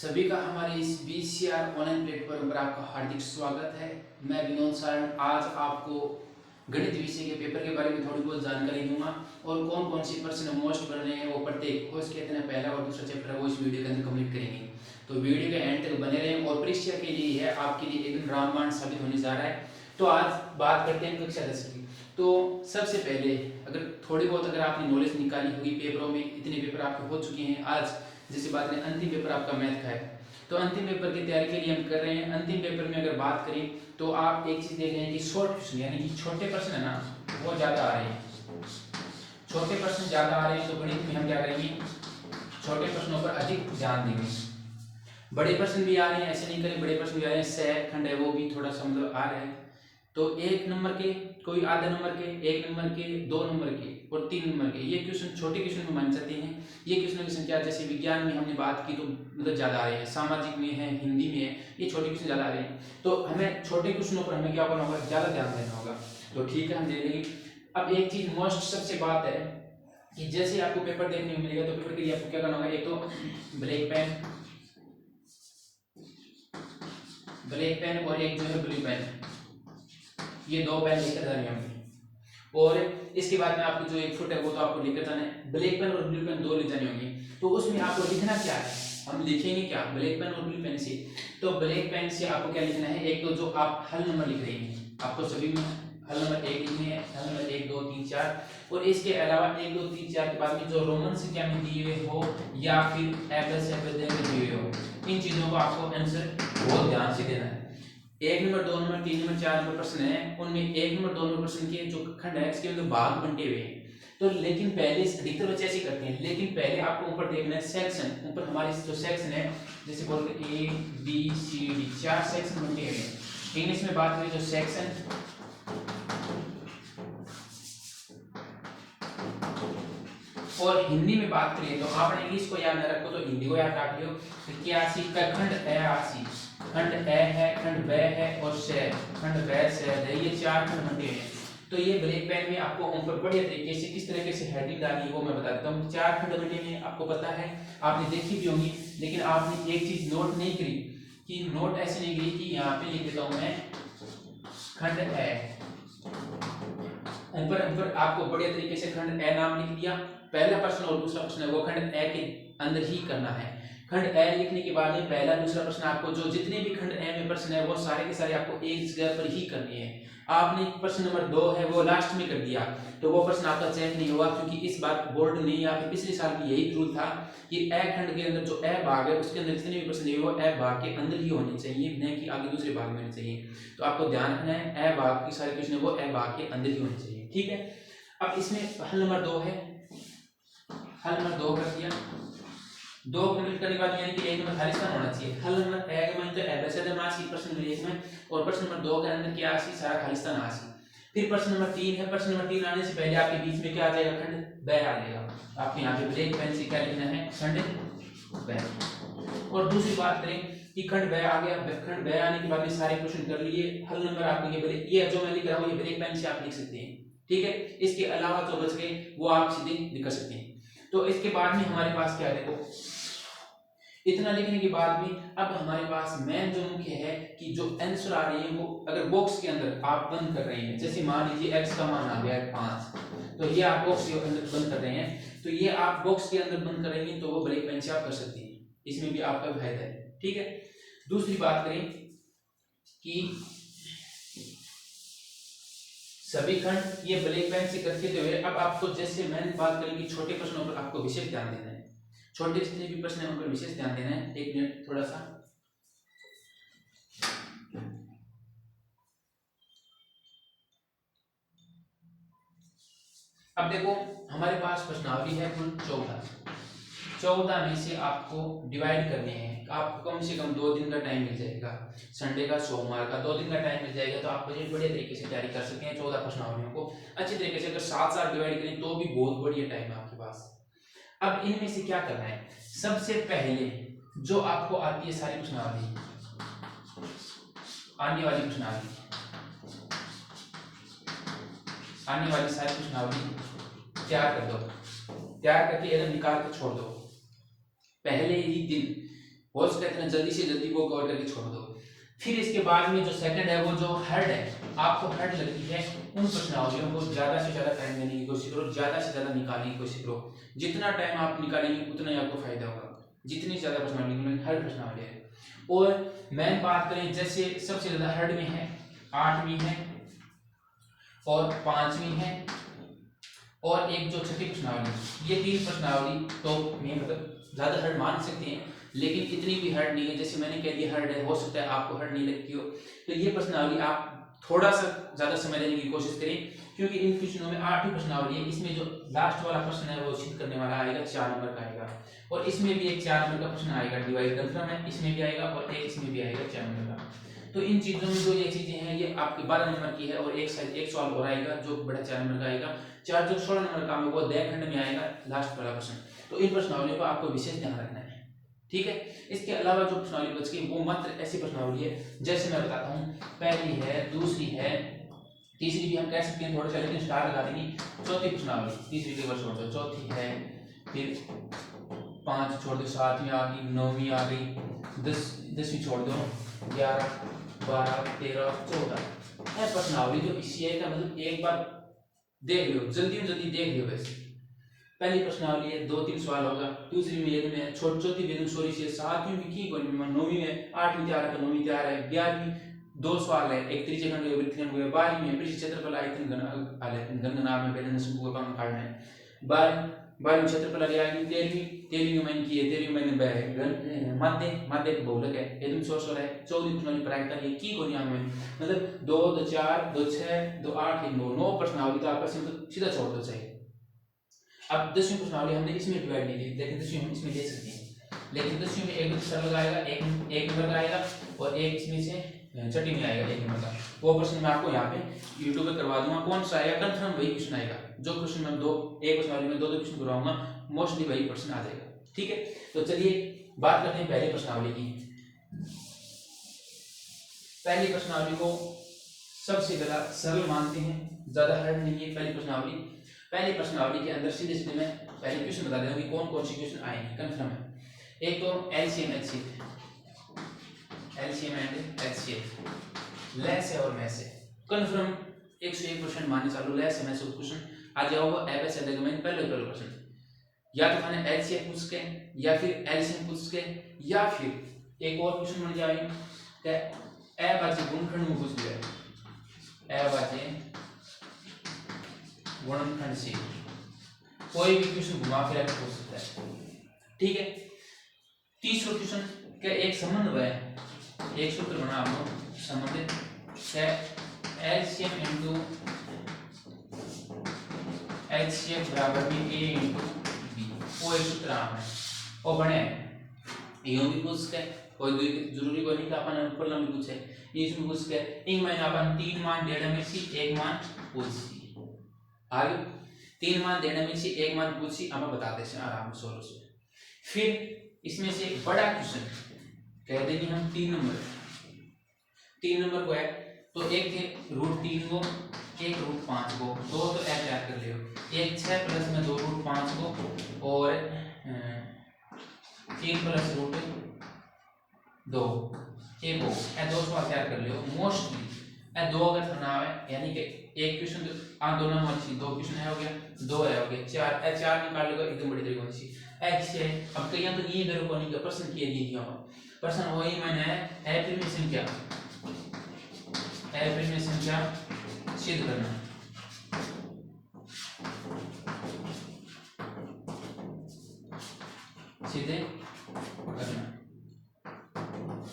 सभी का हमारे इस बीसीआर ऑनलाइन प्लेटफॉर्म पर आपका हार्दिक स्वागत है। मैं विनोद सारण आज आपको गणित विषय के पेपर के बारे में थोड़ी बहुत जानकारी दूंगा और कौन कौन सी प्रश्न मोस्ट बन रहे हैं वो प्रत्येक कोर्स के इतना पहला और दूसरा चैप्टर वो इस वीडियो के अंदर कंप्लीट करेंगे। तो वीडियो के एंड तक बने रहें और परीक्षा के लिए है आपके लिए एकदम रामबाण साबित होने जा रहा है। तो आज बात करते हैं कक्षा 10 की। तो सबसे पहले अगर आपने नॉलेज निकाली होगी पेपरों में, इतने पेपर आपके हो चुके हैं। आज जैसे बात करें अंतिम पेपर आपका मैथ का है, तो अंतिम पेपर की तैयारी के लिए हम कर रहे हैं। अंतिम पेपर में अगर बात करें तो आप एक चीज देख रहे हैं कि शॉर्ट क्वेश्चन यानी कि छोटे प्रश्न है ना वो ज्यादा आ रहे हैं। छोटे प्रश्न ज्यादा आ रहे हैं तो गणित में हम क्या करेंगे, छोटे प्रश्नों पर अधिक ध्यान देंगे। बड़े प्रश्न भी आ रहे हैं, ऐसे नहीं करें, बड़े प्रश्न भी आ रहे हैं, सह खंड है वो भी थोड़ा सा मतलब आ रहा है। तो एक नंबर के, कोई आधा नंबर के, एक नंबर के, दो नंबर के और तीन नंबर के, ये क्वेश्चन छोटे क्वेश्चन में मान जाते हैं। ये क्वेश्चन की संख्या जैसे विज्ञान में हमने बात की तो मतलब ज्यादा आ रहे हैं, सामाजिक में है, हिंदी में है, ये छोटे क्वेश्चन ज्यादा आ रहे हैं। तो हमें छोटे क्वेश्चनों पर हमें क्या करना होगा, ज्यादा ध्यान देना होगा। तो ठीक है, हम दे देंगे। अब एक चीज मोस्ट सबसे बात है कि जैसे आपको पेपर देखने को मिलेगा तो पेपर के लिए आपको क्या करना होगा, एक तो ब्लैक पेन और एक जो है ब्लू पेन, ये दो पेन लेकर जाने होंगे। और इसके बाद में आपको जो एक फुट है वो तो आपको लेकर जाना है। ब्लैक पेन और ब्लू पेन दो ले जाने होंगे। तो उसमें आपको लिखना क्या है, हम लिखेंगे क्या ब्लैक पेन और ब्लू पेन से। तो ब्लैक पेन से आपको क्या लिखना है, एक तो जो आप हल नंबर लिख रहे हैं आपको सभी में हल नंबर 1 लिखने हैं, हल नंबर 1 2 3 4। और इसके अलावा 1 2 3 4 के बाद में जो रोमन संख्या में दिए हुए हो या फिर एप्पल दिए हुए हो, इन चीजों को आपको आंसर बहुत ध्यान से देना है। एक नंबर, दो नंबर, तीन नंबर, चार नंबर प्रश्न है, उनमें एक नंबर, दो नंबर प्रश्न के जो खंड है इसके अंदर भाग बंटे हुए हैं। तो लेकिन पहले अधिकतर बच्चे ऐसे करते हैं, लेकिन पहले आपको ऊपर देखना है सेक्शन। ऊपर हमारे जो सेक्शन है जैसे बोलते हैं ए बी सी डी, चार सेक्शन बंटे हुए हैं। इंग्लिश में बात करें तो सेक्शन, और हिंदी में बात करें तो आपने इंग्लिश को याद न रखो तो हिंदी को याद रख लियो। इक्यासी का खंड है 80, खंड ए है, खंड ब है और से, खंड ब से है, ये चार खंड बंटे हैं। तो ये ब्लैक पेन में आपको ऊपर बढ़िया तरीके से किस तरीके से हेडिंग डालनी है वो मैं बता देता हूँ। चार खंड बंटे में आपको पता है, आपने देखी भी होंगी, लेकिन आपने एक चीज नोट नहीं करी कि नोट ऐसे नहीं करी कि यहाँ पे लिख देता हूँ मैं खंड ए, ऊपर ऊपर आपको बढ़िया तरीके से खंड ए नाम लिख दिया। पहला प्रश्न और दूसरा प्रश्न है वो खंड ए के अंदर ही करना है। खंड ए लिखने के बाद में पहला दूसरा प्रश्न आपको जो जितने भी खंड ए में प्रश्न है वो सारे के सारे आपको एक जगह पर ही करने हैं। आपने प्रश्न नंबर 2 है वो लास्ट में कर दिया तो वो प्रश्न आपका चेक नहीं होगा, क्योंकि इस बार बोर्ड ने या फिर पिछले साल भी यही रूल था कि ए खंड के अंदर जो ए भाग है उसके अंदर जितने भी प्रश्न है वो ए भाग के अंदर ही होने चाहिए, न कि आगे दूसरे भाग में होने चाहिए। तो आपको ध्यान रखना है ए भाग की सारे क्वेश्चन है वो ए भाग के अंदर ही होने चाहिए। ठीक है, अब इसमें हल नंबर 2 है, हल नंबर 2 कर दिया। 2 कंप्लीट करने के बाद यानी कि एक नंबर खाली स्थान होना चाहिए। हल नंबर 1 में तो एबेसिड मासी प्रश्न नंबर 1 में, और प्रश्न नंबर 2 के अंदर क्या आसी सारा खाली स्थान आसी। फिर प्रश्न नंबर 3 है, प्रश्न नंबर 3 आने से पहले आपके बीच में क्या आ जाएगा, खंड ब आ जाएगा। आपके यहाँ पे ब्लैक पेन से क्या लिखना है, खंड ब। और दूसरी बात करें कि खंड ब आ गया, खंड ब आने के बाद में सारे क्वेश्चन कर लिए। हल नंबर आपके ये जो मैं लिख रहा हूँ ये ब्लैक पेन से आप लिख सकते हैं। ठीक है, इसके अलावा जो बच गए वो आप सीधे लिख सकते हैं। तो इसके बाद में हमारे पास क्या है, देखो इतना लिखने के बाद में अब हमारे पास मेन जो मुख्य है कि जो आंसर आ रही है वो अगर बॉक्स के अंदर आप बंद कर रहे हैं, जैसे मान लीजिए x का मान आ गया है 5, तो ये आप बॉक्स के अंदर बंद कर रहे हैं, तो ये आप बॉक्स के अंदर बंद करेंगे तो वो ब्लैक पेन से आप कर सकते हैं, इसमें भी आपका फायदा है। ठीक है, दूसरी बात करें कि सभी खंड ये ब्लैक पेन से करते हुए अब आपको जैसे मैंने बात करी कि छोटे प्रश्नों पर आपको विशेष ध्यान देना है, छोटे जितने भी प्रश्न है उन पर विशेष ध्यान देना है। एक मिनट थोड़ा सा, अब देखो हमारे पास प्रश्नावली है कुल 14 में से आपको डिवाइड करने हैं। आपको कम से कम 2 दिन का टाइम मिल जाएगा, संडे का सोमवार का 2 दिन का टाइम मिल जाएगा, तो आप बढ़िया तरीके से तैयारी कर सकते हैं 14 प्रश्नावलियों को अच्छी तरीके से। अगर साथ साथ डिवाइड करें तो भी बहुत बढ़िया टाइम है आपके पास। अब इनमें से क्या करना है, सबसे पहले जो आपको आती है सारी प्रश्नावली, आने वाली प्रश्नावली, आने वाली सारी प्रश्नावली तैयार कर दो, तैयार करके एकदम निकाल के छोड़ दो। पहले ही दिन हो सके इतना जल्दी से जल्दी वो कवर करके छोड़ दो। फिर इसके बाद में जो सेकंड है वो जो हेड है, आपको हेड लगती है उन प्रश्नावलियों को ज़्यादा से ज़्यादा टाइम देने की कोशिश करो, ज़्यादा से ज़्यादा निकालने की कोशिश करो। जितना टाइम आप निकालेंगे उतना ही आपको फायदा होगा, जितनी ज़्यादा प्रश्नावली निकालेंगे। हेड प्रश्नावली है। और मेन बात करें, जैसे सबसे ज़्यादा हेड में है 8वीं है और 5वीं है और एक जो छठी प्रश्नावली, ये 3 प्रश्नावली तो में मतलब ज़्यादा हेड मान सकते हैं, लेकिन इतनी भी हार्ड नहीं है। जैसे मैंने कह दिया हार्ड है, हो सकता है आपको हार्ड नहीं लगती हो, तो ये प्रश्नावली आप थोड़ा सा ज़्यादा समय लेने की कोशिश करें, क्योंकि इन क्वेश्चनों में 8वीं प्रश्नावली है। इसमें जो लास्ट वाला प्रश्न है वो सिद्ध करने वाला आएगा 4 नंबर का आएगा, और इसमें भी एक 4 नंबर का प्रश्न आएगा, डिवाइड कन्फर्म है, इसमें भी आएगा और एक इसमें भी आएगा 4 नंबर का। तो इन चीज़ों में जो ये चीज़ें हैं ये आपके 12 नंबर की है, और एक सवाल और आएगा जो बड़ा 4 नंबर का आएगा। 4 जो 16 नंबर का वो दया खंड में आएगा लास्ट वाला प्रश्न। तो इन प्रश्नावलियों को आपको विशेष ध्यान रखना है, ठीक है। इसके अलावा जो प्रश्नावली बच गई वो मात्र ऐसी प्रश्नावली है, जैसे मैं बताता हूँ, पहली है, दूसरी है, तीसरी भी हम कह सकते हैं थोड़ा सा, लेकिन स्टार लगा देंगे। चौथी प्रश्नावली, तीसरी के वर्ष छोड़ दो, चौथी है, फिर 5 छोड़ दो, 7वीं आ गई, 9वीं आ गई, 10वीं छोड़ दो, 11, 12, 13, 14 है प्रश्नावली जो इसी का मतलब एक बार देख लो, जल्दी जल्दी देख लो। वैसे पहली प्रश्नावली है 2-3 सवाल होगा, दूसरी में एक में, चौथी में सॉरी से, 7वीं में की कोई में, 9वीं में, 8वीं तैयार है, 9वीं तैयार है, 11वीं 2 सवाल है, एक त्रिज्यखंड है, वृत्तखंड है, 12वीं में पृष्ठ क्षेत्रफल आयतन गणना में बेलन संपूर्ण का काटना है, 12वीं क्षेत्रफल आएगी, 13वीं में मैंने की है, 13वीं मैंने माध्य बहुलक है, एकदम सोशल है, 14वीं प्रश्नावली प्रायिकता है, की कोई में मतलब 2, 2, 4, 2, 6, 2, 8, 9 प्रश्नावली तो आपका सीधा छोड़ दो चाहिए। अब 10वीं प्रश्नावली हमने इसमें डिवाइड नहीं की, लेकिन 10वीं हम इसमें दे सकते हैं, लेकिन 10वीं में एक सरल आएगा, एक नंबर का आएगा, और एक इसमें से छठी में आएगा 1 नंबर का। वो प्रश्न मैं आपको यहाँ पे यूट्यूब पे करवा दूंगा, कौन सा आएगा कंफर्म वही क्वेश्चन आएगा। जो क्वेश्चन मैं एक प्रश्नावली में 2 क्वेश्चन करवाऊंगा, मोस्टली वही प्रश्न आ जाएगा, ठीक है। तो चलिए बात करते हैं पहली प्रश्नावली की। पहली प्रश्नावली को सबसे ज्यादा सरल मानते हैं, ज्यादा हार्ड नहीं है पहली प्रश्नावली। पहली प्रश्नावली के अंदर सीधे सीधे मैं पहले क्वेश्चन बता देता हूँ कि कौन कौन से क्वेश्चन आएंगे, कंफर्म है। एक तो एलसीएम एंड एचसीएफ, लेस है और मैस है, कंफर्म 101% माने चालू, लेस है मैस क्वेश्चन आ जाओगे एबेस एडगमेंट पहले क्वेश्चन, या तो मैंने एलसीएफ पूछ के, या फिर एलसीएम पूछ के, या फिर एक और क्वेश्चन बन जाए कि ए बाजे गुणनखंड में पूछ लिया, ए बाजे गुणनखंड से कोई भी क्वेश्चन घुमा फिरा के पूछ सकता है, ठीक है। तीसरा क्वेश्चन का एक संबंध है, एक सूत्र बना आपको संबंध है एलसीएम इनटू एचसीएफ बराबर में a इनटू b, वो एक सूत्र आम है वो बने यूं भी पूछ के, कोई जरूरी कोई नहीं कि अपन ऊपर लंबी पूछे, ये इसमें पूछ के इन में अपन 3 मान देने में से 1 मान पूछी, आगे 3 मान देने में से 1 मान पूछी, हम बताते हैं आराम से सोल्यूशन। फिर इसमें से बड़ा क्वेश्चन कह देंगे हम 3 नंबर को है, तो एक थे √3 को, एक √5 को, 2 तो ऐड याद कर लियो, एक 6 प्लस में 2 √5 को, और 3 प्लस √2 एक हो, ए 2 सवाल तैयार कर लियो। मोस्टली ए 2 अगर खाना है, यानी कि एक क्वेश्चन दो नंबर सी 2 क्वेश्चन है हो गया, 2 है हो गया 4, ए 4 निकाल लो एकदम बड़ी तरीके से ऐसे। अब कहीं तो ये मेरे को नहीं प्रश्न किए दिए दिया प्रश्न वही मैंने एप्रिल में संख्या सिद्ध करना, सीधे करना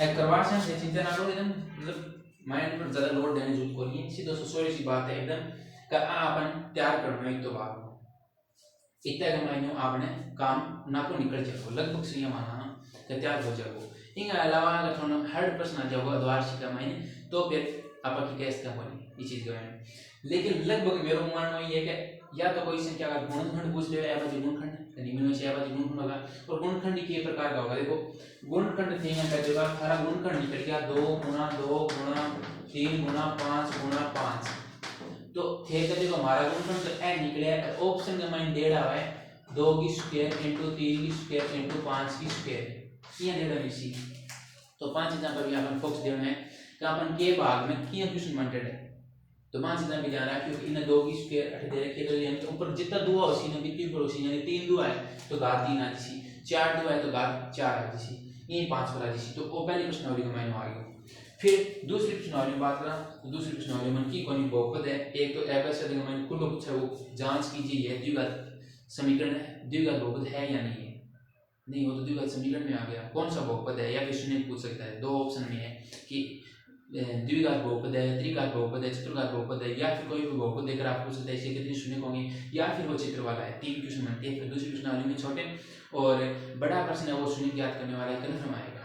एक करवा से चिंता ना लो, एकदम मतलब माइंड पर ज्यादा लोड देने की जरूरत नहीं है, सीधा सोरी सी बात है एकदम का अपन तैयार करना एक तो बात इतना अगर मायने आपने काम ना तो निकल जाओ, लगभग से ये माना कि तैयार हो जाओ। इनके अलावा अगर थोड़ा हार्ड प्रश्न आ जाओगा द्वारशिक का मायने, तो फिर आप कैसे क्या बने इस चीज के बारे में। लेकिन लगभग मेरा मानना ये है कि या तो कोई संख्या का गुणनखंड पूछ ले, या बाजी गुणनखंड निम्न से या बाजी गुणनखंड होगा, और गुणनखंड के प्रकार का होगा। देखो गुणनखंड थे मैं कर देगा सारा गुणनखंड निकल गया 2 गुणा 2 गुणा 3 गुणा 5 गुणा 5, तो थे तो देखो हमारा गुणनखंड तो ए निकले, ऑप्शन का माइन डेढ़ है 2 की स्क्वायर इंटू 3 की स्क्वायर इंटू 5 की स्क्वायर, किया देना इसी तो 5 चीज़ों पर भी अपन फोकस देना है कि अपन के भाग में किया क्वेश्चन वांटेड है तो 5 चीज़ें भी ध्यान रखियो कि इन्हें 2 की स्क्वायर 8 दे रखी है यानी ऊपर जितना दुआ उसी ने कितनी ऊपर उसी यानी 3 दुआ है तो घात 3 आ जैसी 4 दुआ है तो घात 4 आ जैसी ये 5 वाला जैसी तो वो पहली प्रश्नावली का मैंने आ गया। फिर दूसरी प्रश्नावली में बात करा तो दूसरी प्रश्नावली में की कौन बहुपद है एक तो एबस से मैंने कुल पूछा वो जांच कीजिए है द्विघात समीकरण है द्विघात बहुपद है या नहीं है नहीं वो तो द्विघात समीकरण में आ गया कौन सा बहुपद है या फिर शून्य पूछ सकता है। 2 ऑप्शन में है कि द्विघात बहुपद है त्रिघात बहुपद है चतुर्घात बहुपद है या फिर कोई भी बहुपद देकर आप पूछ सकते हैं इसे कितने शून्य होंगे या फिर वो चित्र वाला है 3 क्वेश्चन बनते हैं। फिर दूसरी प्रश्नावली में छोटे और बड़ा प्रश्न है वो शून्य ज्ञात करने वाला है कन्फर्म आएगा।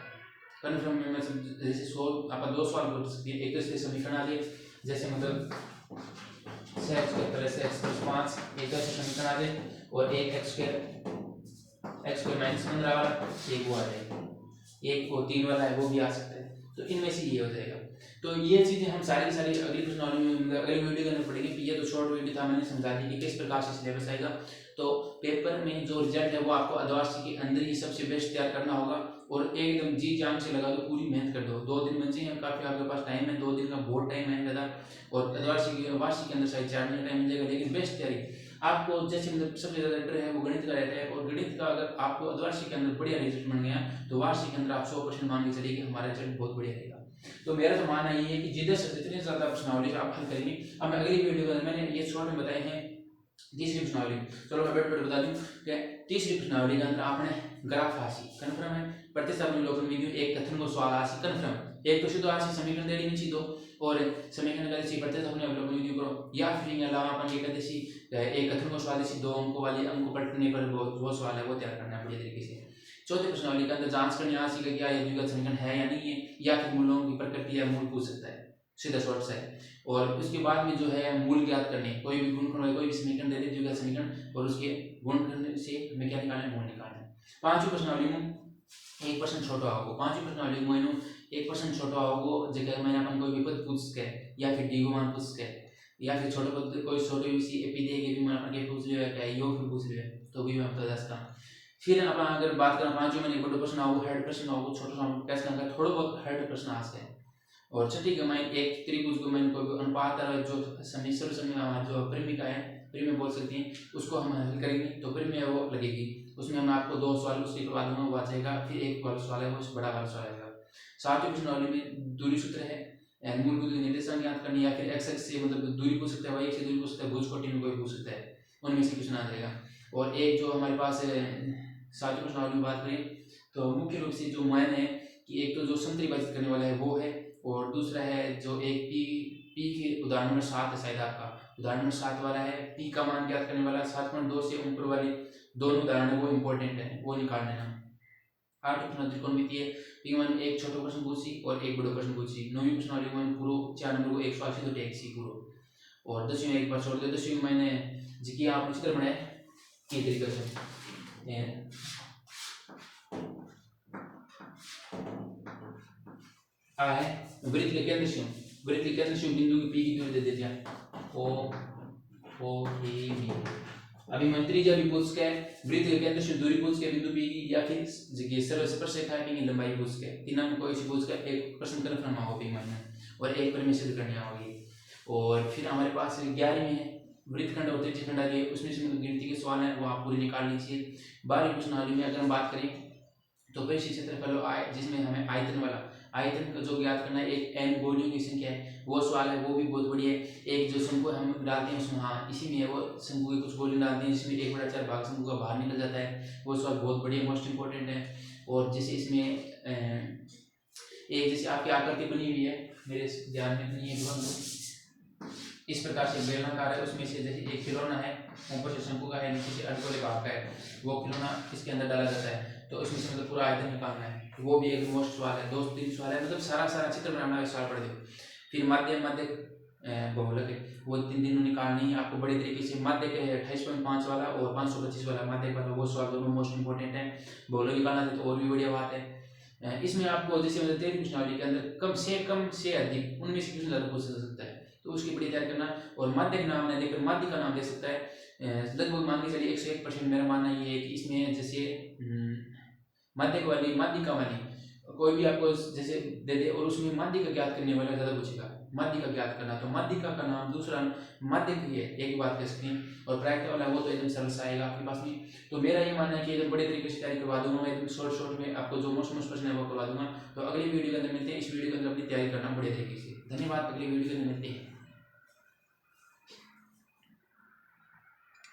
कन्फर्म में मतलब जैसे 100 आप 2 सवाल पूछ सकते हैं एक तो इसके समीकरण आ जाए जैसे मतलब x के तरह से x + 5 एक ऐसा समीकरण आ जाए और एक x² -15 वाला एक वो आ जाएगा एक वो 3 वाला है वो भी आ सकता है तो इनमें से ये हो जाएगा। तो ये चीजें हम सारी अगली प्रश्नावली में मतलब अगली वीडियो के अंदर पढ़ेंगे। ये तो शॉर्ट वीडियो था मैंने समझा दी कि किस प्रकार से सिलेबस आएगा। तो पेपर में जो रिजल्ट है वो आपको अधवार्षिक के अंदर ही सबसे बेस्ट तैयार करना होगा और एकदम जी जान से लगा दो पूरी मेहनत कर दो। 2 दिन बचे हैं काफी आपके पास टाइम है 2 दिन का बहुत टाइम है ज़्यादा और वार्षिक के अंदर शायद 4 दिन टाइम मिलेगा लेकिन बेस्ट तैयारी आपको जैसे मतलब सबसे ज़्यादा डर है वो गणित का रहता है और गणित का अगर आपको अधवार्षिक के अंदर बढ़िया रिजल्ट बन गया तो वार्षिक के अंदर आप 100% मान के चलिए कि हमारा रिजल्ट बहुत बढ़िया रहेगा। तो मेरा तो मानना ये है कि जितने ज़्यादा प्रश्नावली आप हल करेंगे। अब मैं अगली वीडियो में मैंने ये शॉर्ट में बताए हैं तीसरी प्रश्नावली। चलो मैं बैठ बता दूं कि तीसरी प्रश्नावली के अंदर आपने ग्राफ हासी कन्फर्म है प्रतिस्थापन विधि एक कथन को सवाल हासी कन्फर्म एक तो शुद्ध हासी समीकरण दे दी नीचे दो और समीकरण का सी प्रतिस्थापन अवलोकन विधि करो या फिर इनके अलावा अपन ये कहते सी एक कथन को सवाल सी 2 अंकों वाली अंक पलटने पर वो सवाल है वो तैयार करना है बढ़िया तरीके से। चौथी प्रश्नावली के अंदर जांच करनी हासी का क्या द्विघात समीकरण है या नहीं है या फिर मूलों की प्रकृति या मूल पूछ सकता है सीधा शॉर्ट से। और उसके बाद में जो है मूल ज्ञात करने कोई भी गुणनखंड कोई भी समीकरण दे दे द्विघात समीकरण और उसके गुणनखंड से हमें क्या निकालना है मूल निकालना है। पांचवी प्रश्नावली में 1% छोटा होगा पांचवी प्रश्नावली में 1% छोटा होगा जगह मैंने अपन कोई भी पद पूछ सके या फिर डी को मान पूछ सके या फिर छोटे पद कोई छोटे सी एपी देके भी मैं अपन के पूछ लिया क्या यो फिर पूछ लिया तो भी मैं बता सकता। फिर अपन अगर बात करें पांचवी में बड़ा प्रश्न आओ हेड प्रश्न आओ छोटा सा कैसे करना थोड़ा बहुत हेड प्रश्न आ सकते हैं। और छठी के माइन एक त्रिभुज को माइन कोई अनुपात जो समीकरण समय जो परिमिका है परिमेय बोल सकते हैं उसको हम हल करेंगे तो परिमेय वो लगेगी उसमें हम आपको 2 सवाल उसके बाद में वो आ जाएगा फिर एक वाला सवाल है वो बड़ा वाला सवाल आएगा। सातवीं प्रश्नावली में दूरी सूत्र है मूलभूत निर्देशांक ज्ञात करनी या फिर x से मतलब दूरी पूछ सकता है y से दूरी पूछ सकता है भुज कोटि में कोई पूछ सकता है उनमें से क्वेश्चन आ जाएगा। और एक जो हमारे पास सातवीं प्रश्नावली में बात करें तो मुख्य रूप से जो मान है कि एक तो जो संतरी बातचीत करने वाला है वो है और दूसरा है जो एक पी के उदाहरण नंबर 7 है शायद आपका उदाहरण नंबर 7 वाला है पी का मान ज्ञात करने वाला 7.2 से ऊपर वाले दोनों उदाहरण है वो इंपॉर्टेंट है वो निकाल लेना। 8 प्रश्न त्रिकोणमितीय पी मान एक छोटा प्रश्न पूछी और एक बड़ा प्रश्न पूछी। 9वीं प्रश्नावली में पूरा 4 नंबर को 100 से तो टैक्स ही पूरा और 10वीं में एक बार छोड़ दिया 10वीं में मैंने जी आप चित्र बनाए ये तरीके से है वृत्त के केंद्र से बिंदु की पी की दूरी दे देते हैं ओ ए बी। अभी मंत्री जब भी पूछ के वृत्त के केंद्र से दूरी पूछ के बिंदु पी की या फिर जगह स्पर्शरेखा की लंबाई पूछ के तीनों में कोई से पूछ के एक प्रश्न कन्फर्म होगा पी में और एक परिमेय सिद्ध करनी होगी। और फिर हमारे पास 11वीं में है वृत्तखंड और त्रिज्यखंड आ गए उसमें से गिनती के सवाल है वो आप पूरी निकाल लीजिए। 12वीं प्रश्नावली में अगर हम बात करें तो परिशिष्ट क्षेत्रफल जिसमें हमें आयतन वाला आयतन का जो ज्ञात करना है एक n गोलियों की संख्या है वो सवाल है वो भी बहुत बढ़िया है। एक जो शंकु हम डालते हैं उसमें हाँ इसी में वो शंकु की कुछ गोली डालते हैं जिसमें 1/4 भाग शंकु का बाहर निकल जाता है वो सवाल बहुत बढ़िया मोस्ट इंपॉर्टेंट है। और जैसे इसमें एक जैसे आपकी आकृति बनी हुई है मेरे ध्यान में नहीं है इस प्रकार से बेलनाकार है उसमें से जैसे एक खिलौना है ऊपर से शंकु का है नीचे से अर्धगोले भाग का है वो खिलौना इसके अंदर डाला जाता है तो इसमें से मतलब पूरा आयतन निकालना है वो भी एक मोस्ट सवाल है 2-3 सवाल है मतलब सारा चित्र बनाना सवाल पढ़ दो। फिर मध्य बहुलक है वो 3 दिन निकालनी है आपको बड़े तरीके से मध्य के 28.5 वाला और 525 वाला मध्य का वो सवाल दोनों मोस्ट इंपॉर्टेंट है बहुलक निकालना है तो और भी बढ़िया बात है। इसमें आपको जैसे मतलब 13वीं प्रश्नावली के अंदर कम से अधिक उनमें से क्वेश्चन ज़्यादा पूछ सकता है तो उसकी बड़ी तैयार करना और मध्य का नाम नहीं देकर मध्य का नाम दे सकता है लगभग मान के चलिए 101% मेरा मानना ये है कि इसमें जैसे माध्यक वाली, माध्यिका वाली, कोई भी आपको जैसे दे दे और उसमें माध्यिका ज्ञात करने वाला ज़्यादा पूछेगा, माध्यिका ज्ञात करना, तो माध्यिका का नाम, दूसरा माध्यक ही है, एक बात कह सकते हैं। और प्रायिकता वाला वो तो एकदम सरल सा आएगा आपके पास में। तो मेरा ये मानना है कि एकदम बड़े तरीके से तैयारी करवा दूंगा मैं, एकदम शॉर्ट में आपको जो मोस्ट प्रश्न है वो करवा दूंगा। तो अगली वीडियो के अंदर मिलते हैं, इस वीडियो के अंदर अपनी तैयारी करना बड़े तरीके से। धन्यवाद, अगली वीडियो के अंदर मिलते हैं।